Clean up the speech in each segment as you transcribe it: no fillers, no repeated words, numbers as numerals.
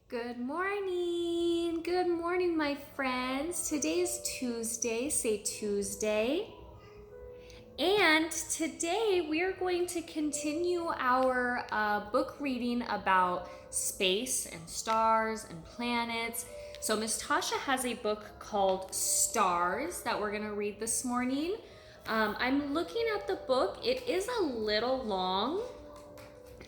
Good morning. Good morning, my friends. Today is Tuesday. Say Tuesday. And today we are going to continue our book reading about space and stars and planets. So Miss Tasha has a book called Stars that we're going to read this morning. I'm looking at the book. It is a little long.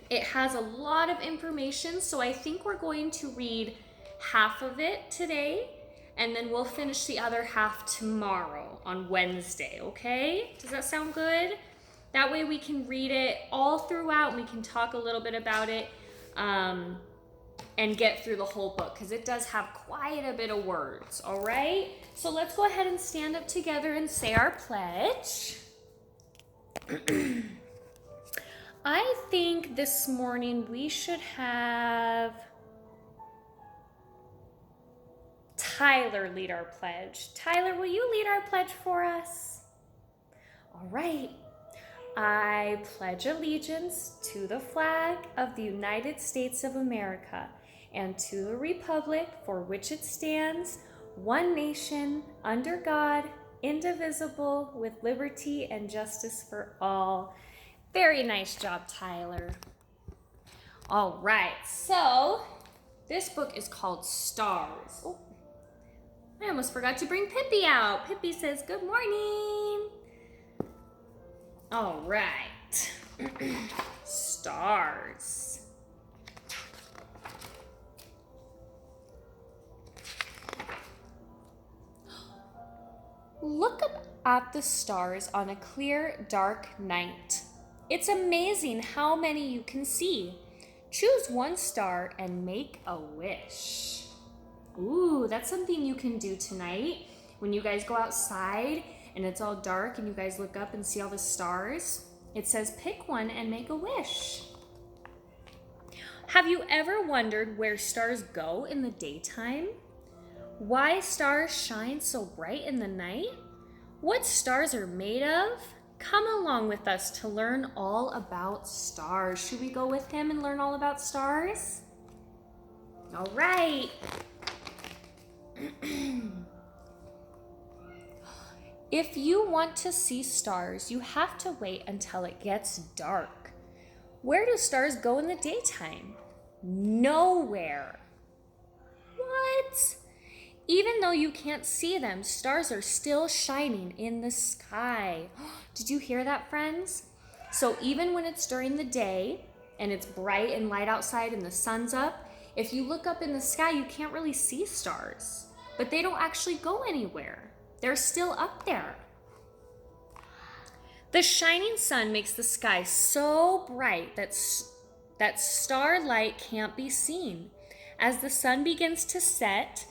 It has a lot of information, so I think we're going to read half of it today, and then we'll finish the other half tomorrow on Wednesday, okay? Does that sound good? That way we can read it all throughout, and we can talk a little bit about it and get through the whole book, because it does have quite a bit of words, all right? So let's go ahead and stand up together and say our pledge. I think this morning we should have Tyler lead our pledge. Tyler, will you lead our pledge for us? All right. I pledge allegiance to the flag of the United States of America and to the republic for which it stands, one nation, under God, indivisible, with liberty and justice for all. Very nice job, Tyler. All right, so this book is called Stars. Oh, I almost forgot to bring Pippi out. Pippi says, good morning. All right, Stars. Look up at the stars on a clear, dark night. It's amazing how many you can see. Choose one star and make a wish. Ooh, that's something you can do tonight when you guys go outside and it's all dark and you guys look up and see all the stars. It says pick one and make a wish. Have you ever wondered where stars go in the daytime? Why stars shine so bright in the night? What stars are made of? Come along with us to learn all about stars. Should we go with him and learn all about stars? All right. If you want to see stars, you have to wait until it gets dark. Where do stars go in the daytime? Nowhere. What? Even though you can't see them, stars are still shining in the sky. Did you hear that, friends? So even when it's during the day and it's bright and light outside and the sun's up, if you look up in the sky, you can't really see stars. But they don't actually go anywhere. They're still up there. The shining sun makes the sky so bright that starlight can't be seen. As the sun begins to set,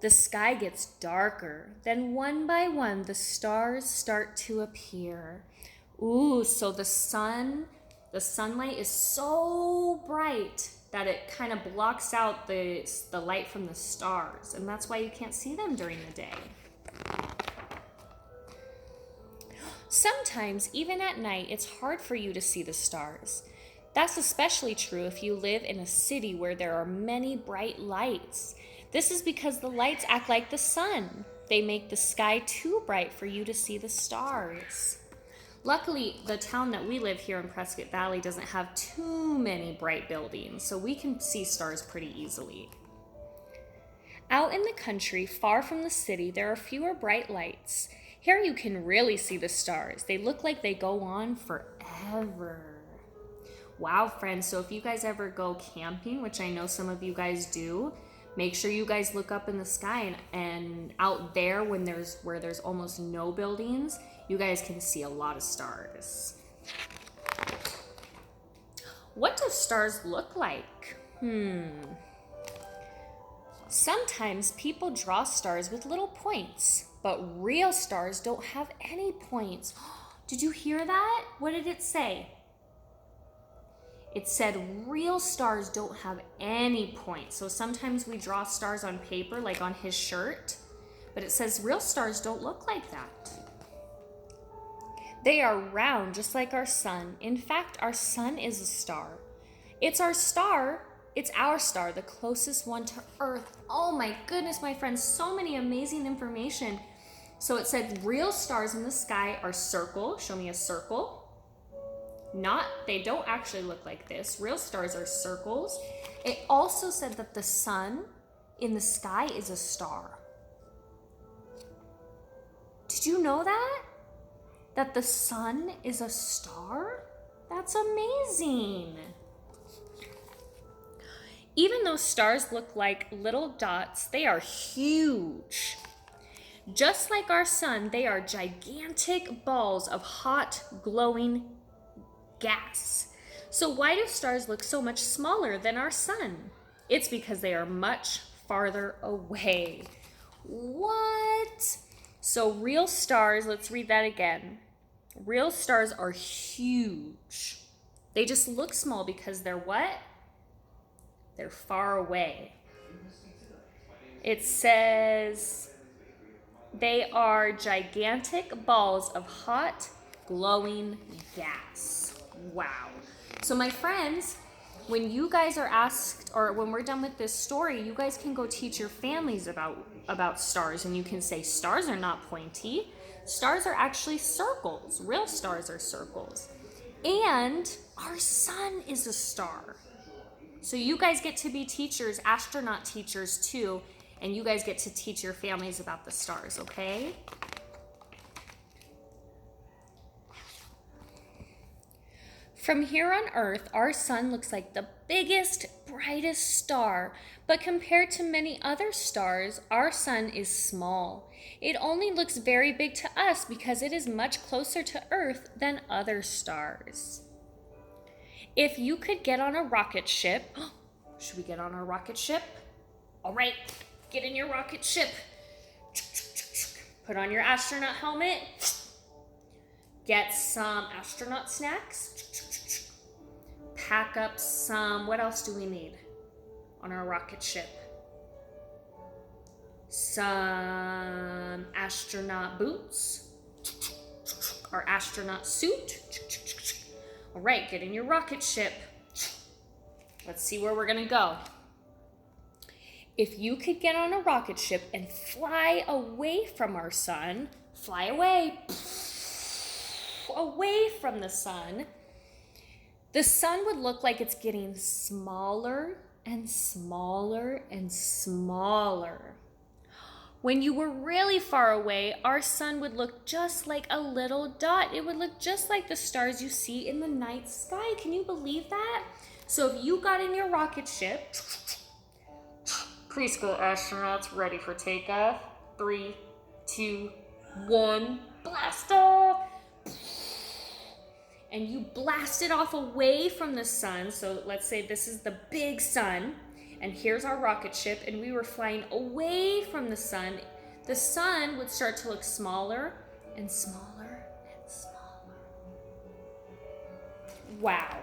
the sky gets darker. Then one by one, the stars start to appear. Ooh, so the sunlight is so bright that it kind of blocks out the light from the stars. And that's why you can't see them during the day. Sometimes, even at night, it's hard for you to see the stars. That's especially true if you live in a city where there are many bright lights. This is because the lights act like the sun. They make the sky too bright for you to see the stars. Luckily, the town that we live here in Prescott Valley doesn't have too many bright buildings, so we can see stars pretty easily. Out in the country, far from the city, there are fewer bright lights. Here you can really see the stars. They look like they go on forever. Wow, friends, so if you guys ever go camping, which I know some of you guys do, make sure you guys look up in the sky and out there where there's almost no buildings, you guys can see a lot of stars. What do stars look like? Sometimes people draw stars with little points, but real stars don't have any points. Did you hear that? What did it say? It said real stars don't have any points. So sometimes we draw stars on paper, like on his shirt, but it says real stars don't look like that. They are round, just like our sun. In fact, our sun is a star. It's our star It's our star, the closest one to Earth. Oh my goodness, my friends, so many amazing information. So it said real stars in the sky are circle. Show me a circle. They don't actually look like this. Real stars are circles. It also said that the sun in the sky is a star. Did you know that? That the sun is a star? That's amazing. Even though stars look like little dots, they are huge. Just like our sun, they are gigantic balls of hot, glowing gas. So why do stars look so much smaller than our sun? It's because they are much farther away. What? So real stars, let's read that again. Real stars are huge. They just look small because they're what? They're far away. It says they are gigantic balls of hot, glowing gas. Wow. So my friends, when you guys are asked, or when we're done with this story, you guys can go teach your families about stars, and you can say stars are not pointy. Stars are actually circles. Real stars are circles. And our sun is a star. So you guys get to be teachers, astronaut teachers too, and you guys get to teach your families about the stars, okay? From here on Earth, our sun looks like the biggest, brightest star, but compared to many other stars, our sun is small. It only looks very big to us because it is much closer to Earth than other stars. If you could get on a rocket ship, should we get on our rocket ship? All right, get in your rocket ship. Put on your astronaut helmet. Get some astronaut snacks. Pack up some, what else do we need on our rocket ship? Some astronaut boots. Our astronaut suit. All right, get in your rocket ship. Let's see where we're gonna go. If you could get on a rocket ship and fly away from our sun, fly away from the sun would look like it's getting smaller and smaller and smaller. When you were really far away, our sun would look just like a little dot. It would look just like the stars you see in the night sky. Can you believe that? So if you got in your rocket ship, preschool astronauts ready for takeoff. 3, 2, 1, blast off! And you blasted off away from the sun. So let's say this is the big sun. And here's our rocket ship, and we were flying away from the sun. The sun would start to look smaller and smaller and smaller. Wow.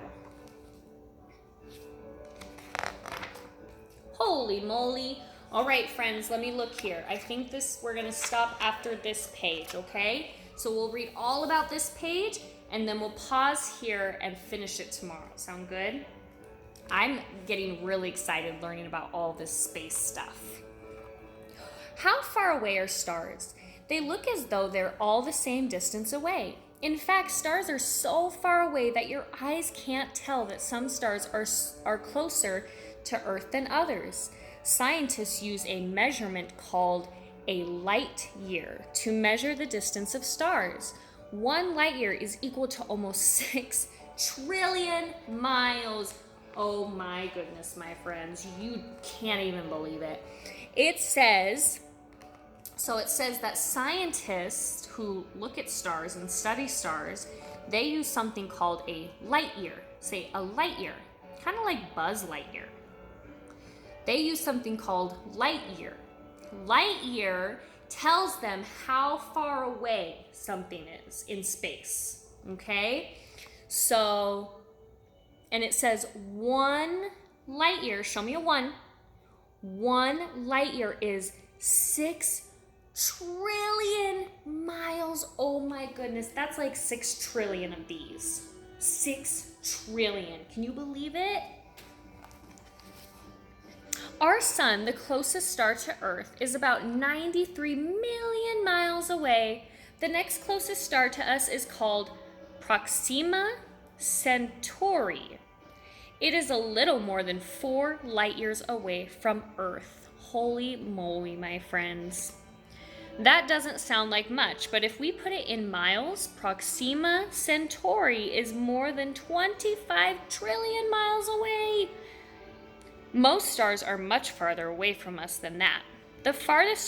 Holy moly. All right, friends, let me look here. I think we're gonna stop after this page, okay? So we'll read all about this page, and then we'll pause here and finish it tomorrow. Sound good? I'm getting really excited learning about all this space stuff. How far away are stars? They look as though they're all the same distance away. In fact, stars are so far away that your eyes can't tell that some stars are closer to Earth than others. Scientists use a measurement called a light year to measure the distance of stars. 1 light year is equal to almost 6 trillion miles. Oh my goodness, my friends, you can't even believe it. It says that scientists who look at stars and study stars, they use something called a light year. Say a light year, kind of like Buzz Lightyear. They use something called light year. Light year tells them how far away something is in space, okay? So, and it says 1 light year, show me a 1. 1 light year is 6 trillion miles. Oh my goodness, that's like 6 trillion of these. 6 trillion. Can you believe it? Our sun, the closest star to Earth, is about 93 million miles away. The next closest star to us is called Proxima Centauri. It is a little more than 4 light years away from Earth. Holy moly, my friends. That doesn't sound like much, but if we put it in miles, Proxima Centauri is more than 25 trillion miles away. Most stars are much farther away from us than that. The farthest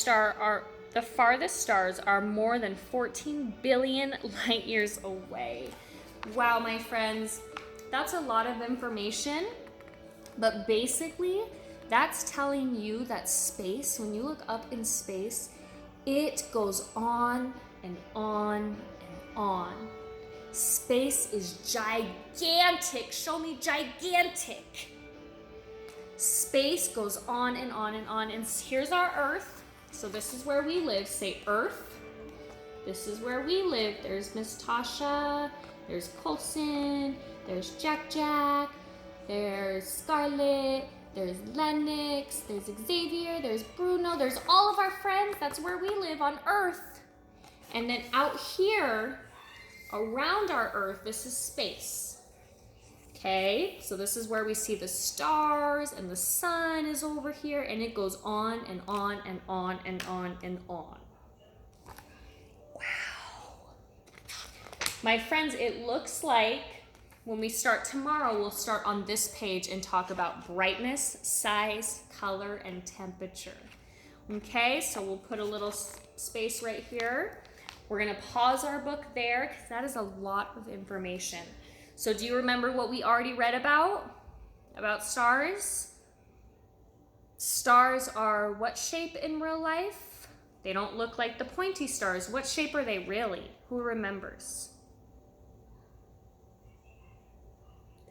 stars are more than 14 billion light years away. Wow, my friends, that's a lot of information, but basically that's telling you that space, when you look up in space, it goes on and on and on. Space is gigantic. Show me gigantic. Space goes on and on and on. And here's our Earth. So this is where we live. Say Earth. This is where we live. There's Miss Tasha. There's Colson. There's Jack Jack. There's Scarlett. There's Lennox. There's Xavier. There's Bruno. There's all of our friends. That's where we live on Earth. And then out here, around our Earth, this is space. Okay, so this is where we see the stars, and the sun is over here, and it goes on and on and on and on and on. Wow. My friends, it looks like when we start tomorrow, we'll start on this page and talk about brightness, size, color, and temperature. Okay, so we'll put a little space right here. We're gonna pause our book there because that is a lot of information. So do you remember what we already read about stars? Stars are what shape in real life? They don't look like the pointy stars. What shape are they really? Who remembers?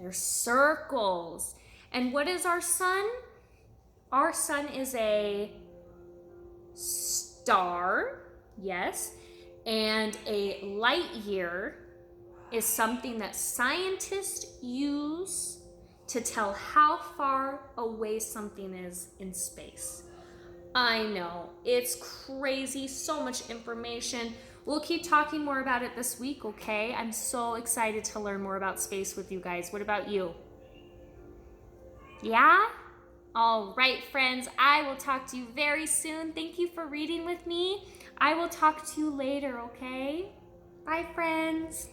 They're circles. And what is our sun? Our sun is a star, yes, and a light year is something that scientists use to tell how far away something is in space. I know, it's crazy, so much information. We'll keep talking more about it this week, okay? I'm so excited to learn more about space with you guys. What about you? Yeah? All right, friends, I will talk to you very soon. Thank you for reading with me. I will talk to you later, okay? Bye, friends.